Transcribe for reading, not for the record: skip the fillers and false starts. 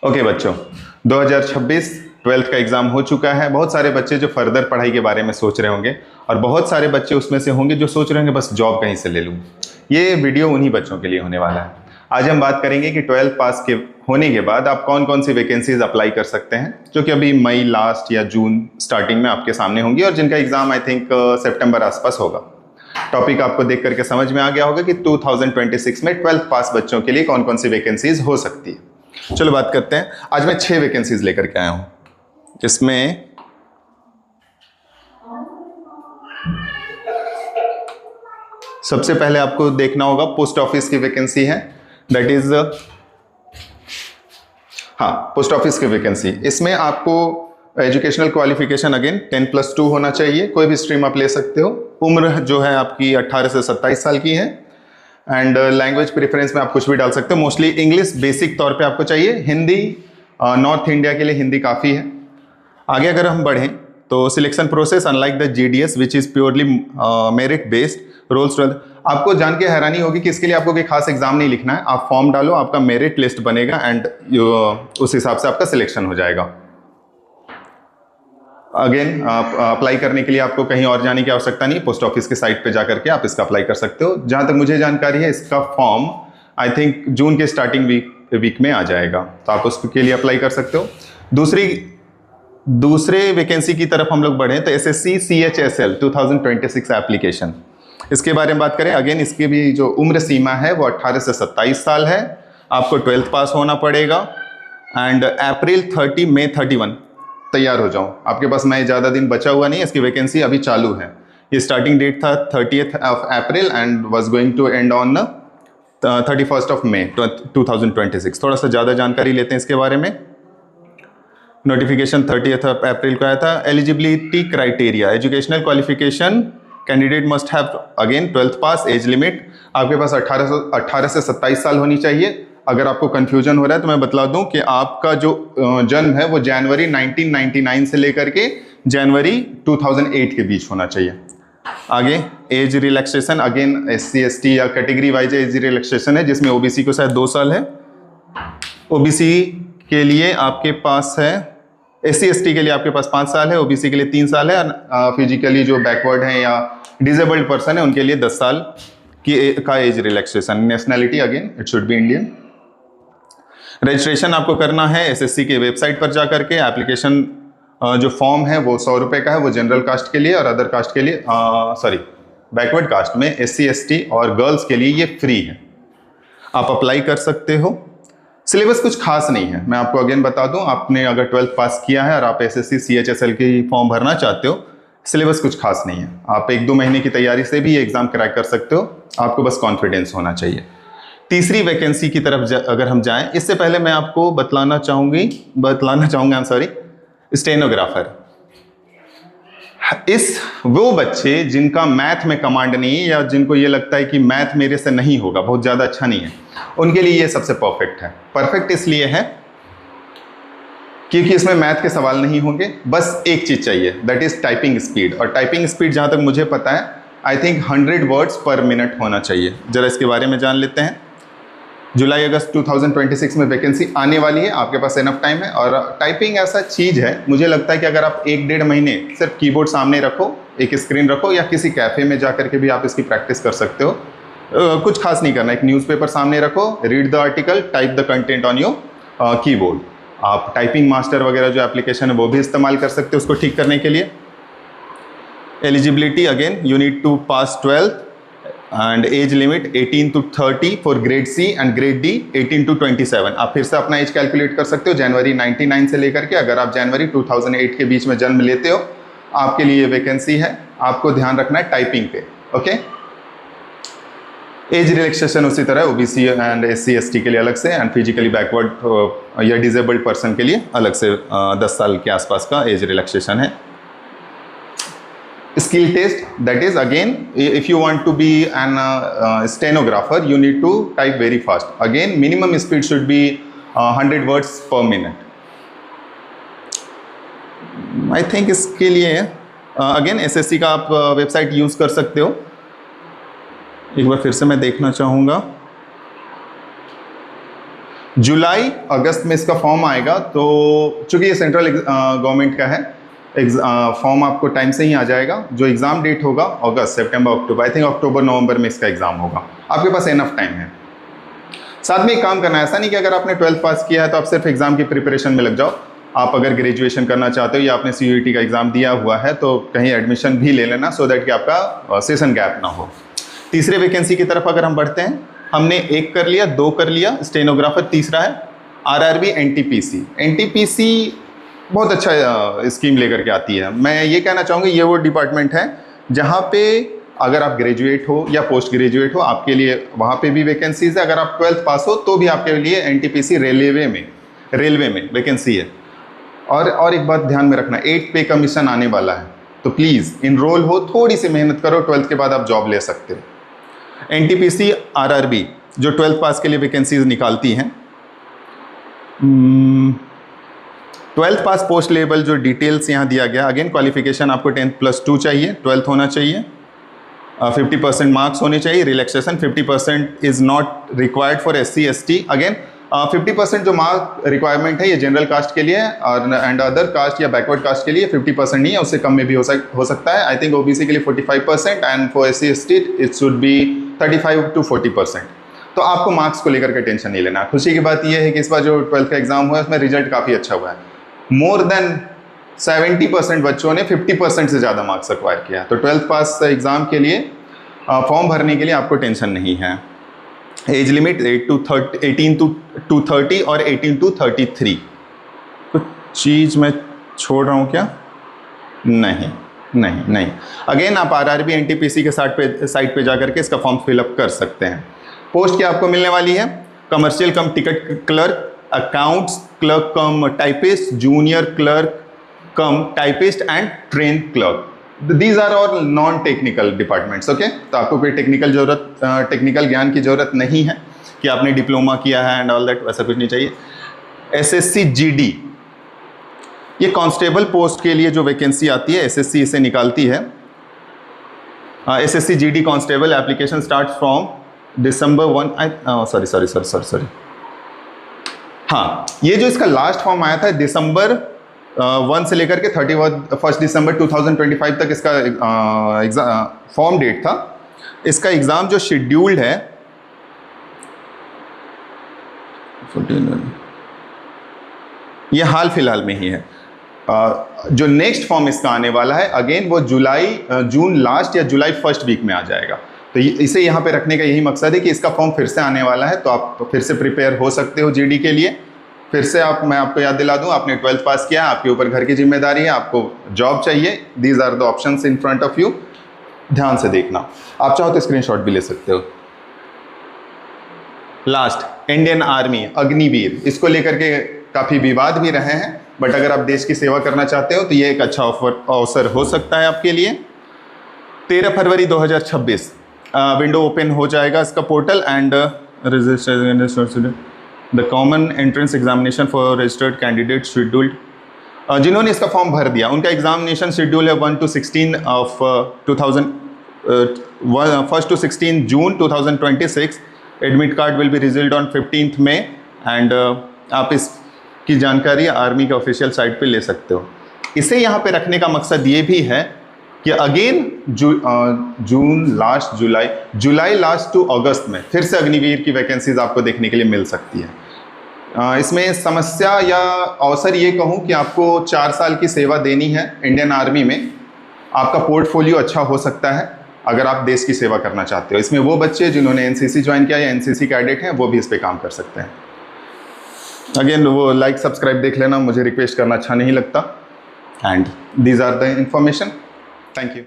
Okay बच्चों, 2026 twelfth का exam हो चुका है। बहुत सारे बच्चे जो फर्दर पढ़ाई के बारे में सोच रहे होंगे और बहुत सारे बच्चे उसमें से होंगे जो सोच रहे होंगे बस जॉब कहीं से ले लूँ। ये वीडियो उन्हीं बच्चों के लिए होने वाला है। आज हम बात करेंगे कि 12th पास के होने के बाद आप कौन कौन सी वैकेंसीज अप्लाई कर सकते हैं, जो कि अभी मई लास्ट या जून स्टार्टिंग में आपके सामने होंगी और जिनका एग्ज़ाम आई थिंक सितंबर आसपास होगा। टॉपिक आपको देख करके समझ में आ गया होगा कि 2026 में 12th पास बच्चों के लिए कौन कौन सी वैकेंसीज हो सकती है। चलो बात करते हैं। आज मैं 6 वैकेंसीज लेकर के आया हूं, जिसमें सबसे पहले आपको देखना होगा पोस्ट ऑफिस की वैकेंसी है, दैट इज पोस्ट ऑफिस की वैकेंसी। इसमें आपको एजुकेशनल क्वालिफिकेशन अगेन 10+2 होना चाहिए। कोई भी स्ट्रीम आप ले सकते हो। उम्र जो है आपकी 18 से 27 साल की है एंड लैंग्वेज प्रेफरेंस में आप कुछ भी डाल सकते हो। मोस्टली इंग्लिश बेसिक तौर पे आपको चाहिए। हिंदी नॉर्थ इंडिया के लिए हिंदी काफ़ी है। आगे अगर हम बढ़ें तो selection process unlike the GDS which is purely merit based roles. आपको जान के हैरानी होगी कि इसके लिए आपको कोई खास एग्जाम नहीं लिखना है। आप फॉर्म डालो, आपका मेरिट लिस्ट बनेगा एंड उस हिसाब से आपका सिलेक्शन हो जाएगा। अगेन अप्लाई करने के लिए आपको कहीं और जाने की आवश्यकता नहीं। पोस्ट ऑफिस के साइट पे जाकर के आप इसका अप्लाई कर सकते हो। जहां तक मुझे जानकारी है इसका फॉर्म आई थिंक जून के स्टार्टिंग वीक में आ जाएगा, तो आप उसके लिए अप्लाई कर सकते हो। दूसरे वैकेंसी की तरफ हम लोग बढ़े तो एसएससी CHSL 2026 एप्लीकेशन, इसके बारे में बात करें। अगेन इसकी भी जो उम्र सीमा है वो 18 से 27 साल है। आपको 12th पास होना पड़ेगा एंड अप्रैल 30 मई 31 तैयार हो जाओ। आपके पास मैं ज़्यादा दिन बचा हुआ नहीं है, इसकी वैकेंसी अभी चालू है। ये स्टार्टिंग डेट था 30th of April and was going to end on 31st of May 2026। थोड़ा सा ज़्यादा जानकारी लेते हैं इसके बारे में। नोटिफिकेशन 30th ऑफ अप्रैल को आया था। Eligibility criteria, educational qualification candidate must have again 12th pass. Age limit आपके पास 18 से 27 साल होनी चाहिए। अगर आपको कंफ्यूजन हो रहा है तो मैं बता दूं कि आपका जो जन्म है वो जनवरी 1999 से लेकर के जनवरी 2008 के बीच होना चाहिए। आगे age relaxation, again SC ST या कैटेगरी वाइज एज रिलैक्सेशन है, जिसमें OBC को शायद 2 साल है। OBC के लिए आपके पास है, SC ST के लिए आपके पास 5 साल है, OBC के लिए 3 साल है। फिजिकली जो बैकवर्ड है या डिजेबल्ड पर्सन है उनके लिए 10 साल का age relaxation. Nationality again it should be Indian. Registration आपको करना है SSC के वेबसाइट पर जाकर के। एप्लीकेशन जो फॉर्म है वो 100 रुपये का है, वो जनरल कास्ट के लिए और अदर कास्ट के लिए बैकवर्ड कास्ट में SC ST और गर्ल्स के लिए ये फ्री है, आप अप्लाई कर सकते हो। सिलेबस कुछ खास नहीं है, मैं आपको अगेन बता दूं। आपने अगर 12th पास किया है और आप SSC CHSL की फॉर्म भरना चाहते हो, सिलेबस कुछ खास नहीं है। आप 1-2 महीने की तैयारी से भी ये एग्जाम क्रैक कर सकते हो, आपको बस कॉन्फिडेंस होना चाहिए। तीसरी वैकेंसी की तरफ अगर हम जाएं, इससे पहले मैं आपको बतलाना चाहूँगा स्टेनोग्राफर। वो बच्चे जिनका मैथ में कमांड नहीं है या जिनको ये लगता है कि मैथ मेरे से नहीं होगा, बहुत ज़्यादा अच्छा नहीं है, उनके लिए ये सबसे परफेक्ट है। परफेक्ट इसलिए है क्योंकि इसमें मैथ के सवाल नहीं होंगे, बस एक चीज़ चाहिए, दैट इज़ टाइपिंग स्पीड। और टाइपिंग स्पीड जहाँ तक मुझे पता है आई थिंक 100 वर्ड्स पर मिनट होना चाहिए। जरा इसके बारे में जान लेते हैं। जुलाई अगस्त 2026 में वैकेंसी आने वाली है, आपके पास इनफ टाइम है। और टाइपिंग ऐसा चीज़ है, मुझे लगता है कि अगर आप 1-1.5 महीने सिर्फ कीबोर्ड सामने रखो, एक स्क्रीन रखो या किसी कैफ़े में जा करके भी आप इसकी प्रैक्टिस कर सकते हो। कुछ खास नहीं करना, एक न्यूज़पेपर सामने रखो, read the article, type the content on your keyboard. आप टाइपिंग मास्टर वगैरह जो एप्लीकेशन है वो भी इस्तेमाल कर सकते हो उसको ठीक करने के लिए। Eligibility again you need to pass 12th and age limit 18 to 30 for grade C and grade D 18 to 27। आप फिर से अपना एज कैलकुलेट कर सकते हो जनवरी 99 से लेकर के। अगर आप जनवरी 2008 के बीच में जन्म लेते हो, आपके लिए वैकेंसी है। आपको ध्यान रखना है टाइपिंग पे, ओके। एज रिलैक्सेशन उसी तरह OBC एंड SC ST के लिए अलग से एंड फिजिकली बैकवर्ड या डिजेबल्ड पर्सन के लिए अलग से 10 साल के आसपास का एज रिलैक्सेशन है। Skill test, that is again if you want to be an stenographer you need to type very fast. Again minimum speed should be 100 words per minute. I think इसके लिए again SSC का आप website use कर सकते हो। एक बार फिर से मैं देखना चाहूँगा। जुलाई अगस्त में इसका फॉर्म आएगा। तो चूंकि ये सेंट्रल गवर्नमेंट का है, फॉर्म आपको टाइम से ही आ जाएगा। जो एग्ज़ाम डेट होगा अगस्त, सितंबर, अक्टूबर, आई थिंक अक्टूबर नवंबर में इसका एग्ज़ाम होगा। आपके पास इनफ टाइम है। साथ में एक काम करना है, ऐसा नहीं कि अगर आपने 12th पास किया है तो आप सिर्फ एग्ज़ाम की प्रिपरेशन में लग जाओ। आप अगर ग्रेजुएशन करना चाहते हो या आपने CUET का एग्ज़ाम दिया हुआ है तो कहीं एडमिशन भी ले लेना, सो दैट कि आपका सेशन गैप ना हो। तीसरे वैकेंसी की तरफ अगर हम बढ़ते हैं, हमने 1 कर लिया, 2 कर लिया, स्टेनोग्राफर तीसरा है, RRB NTPC। NTPC बहुत अच्छा स्कीम लेकर के आती है। मैं ये कहना चाहूँगी ये वो डिपार्टमेंट है जहाँ पे अगर आप ग्रेजुएट हो या पोस्ट ग्रेजुएट हो, आपके लिए वहाँ पे भी वैकेंसीज है। अगर आप 12th पास हो तो भी आपके लिए NTPC रेलवे में वैकेंसी है। और एक बात ध्यान में रखना, 8 पे कमीशन आने वाला है, तो प्लीज़ इनरोल हो, थोड़ी सी मेहनत करो, 12th के बाद आप जॉब ले सकते हो। NTPC RRB जो 12th पास के लिए वैकेंसीज निकालती हैं। 12th पास पोस्ट लेवल जो डिटेल्स यहाँ दिया गया, अगेन क्वालिफिकेशन आपको 10+2 चाहिए, 12th होना चाहिए, 50% मार्क्स होने चाहिए, relaxation 50% is not required for SC ST। Again 50% जो मार्क रिक्वायरमेंट है ये जनरल कास्ट के लिए और एंड अदर कास्ट या बैकवर्ड कास्ट के लिए 50% नहीं है, उससे कम में भी हो सकता है। आई थिंक OBC के लिए 45% and for SC ST it should be 35 to 40%। तो आपको मार्क्स को लेकर के टेंशन नहीं लेना। खुशी की बात यह है कि इस बार जो 12th का एग्जाम हुआ है उसमें रिजल्ट काफ़ी अच्छा हुआ है। मोर देन 70% बच्चों ने 50% से ज़्यादा मार्क्स एक्वायर किया है। तो 12th पास एग्ज़ाम के लिए फॉर्म भरने के लिए आपको टेंशन नहीं है। एज लिमिट 18 to 30 और 18 to 33। कुछ चीज़ मैं छोड़ रहा हूँ क्या? नहीं। अगेन आप RRB NTPC के साइट पे जाकर के इसका फॉर्म फिलअप कर सकते हैं। पोस्ट क्या आपको मिलने वाली है? Commercial cum ticket clerk, accounts clerk cum typist, junior clerk cum typist and train clerk. These are all non technical departments. Okay, तो आपको कोई टेक्निकल ज्ञान की ज़रूरत नहीं है कि आपने डिप्लोमा किया है एंड ऑल दैट, वैसा कुछ नहीं चाहिए। SSC GD ये कांस्टेबल पोस्ट के लिए जो वैकेंसी आती है, SSC इसे निकालती है। SSC GD constable application start from December 1। Sorry. हाँ, ये जो इसका लास्ट फॉर्म आया था December 1 से लेकर के 31 December 2025 तक इसका फॉर्म डेट था। इसका एग्ज़ाम जो शेड्यूल्ड है ये हाल फिलहाल में ही है। जो नेक्स्ट फॉर्म इसका आने वाला है अगेन वो जून लास्ट या जुलाई फर्स्ट वीक में आ जाएगा। तो इसे यहाँ पे रखने का यही मकसद है कि इसका फॉर्म फिर से आने वाला है, तो आप फिर से प्रिपेयर हो सकते हो GD के लिए। फिर से मैं आपको याद दिला दूं, आपने 12th पास किया, आपके ऊपर घर की जिम्मेदारी है, आपको जॉब चाहिए। These are the options in front of you, ध्यान से देखना। आप चाहो तो स्क्रीनशॉट भी ले सकते हो। लास्ट, इंडियन आर्मी अग्निवीर, इसको लेकर के काफ़ी विवाद भी रहे हैं, बट अगर आप देश की सेवा करना चाहते हो तो ये एक अच्छा अवसर हो सकता है आपके लिए। 13 फरवरी 2026 विंडो ओपन हो जाएगा इसका portal and register the common entrance examination for registered candidate scheduled. जिन्होंने इसका फॉर्म भर दिया उनका एग्जामिनेशन शेड्यूल है 1 to 16 of 1 to 16 June 2026। Admit card will be result on 15th May and आप इसकी जानकारी आर्मी के ऑफिशियल साइट पे ले सकते हो। इसे यहाँ पे रखने का मकसद ये भी है कि again June last July last to August में फिर से अग्निवीर की वैकेंसीज आपको देखने के लिए मिल सकती है। इसमें समस्या या अवसर ये कहूँ कि आपको 4 साल की सेवा देनी है इंडियन आर्मी में। आपका पोर्टफोलियो अच्छा हो सकता है अगर आप देश की सेवा करना चाहते हो। इसमें वो बच्चे जिन्होंने NCC ज्वाइन किया या NCC कैडेट हैं वो भी इस पर काम कर सकते हैं। अगेन वो लाइक सब्सक्राइब देख लेना, मुझे रिक्वेस्ट करना अच्छा नहीं लगता। And these are the information. Thank you.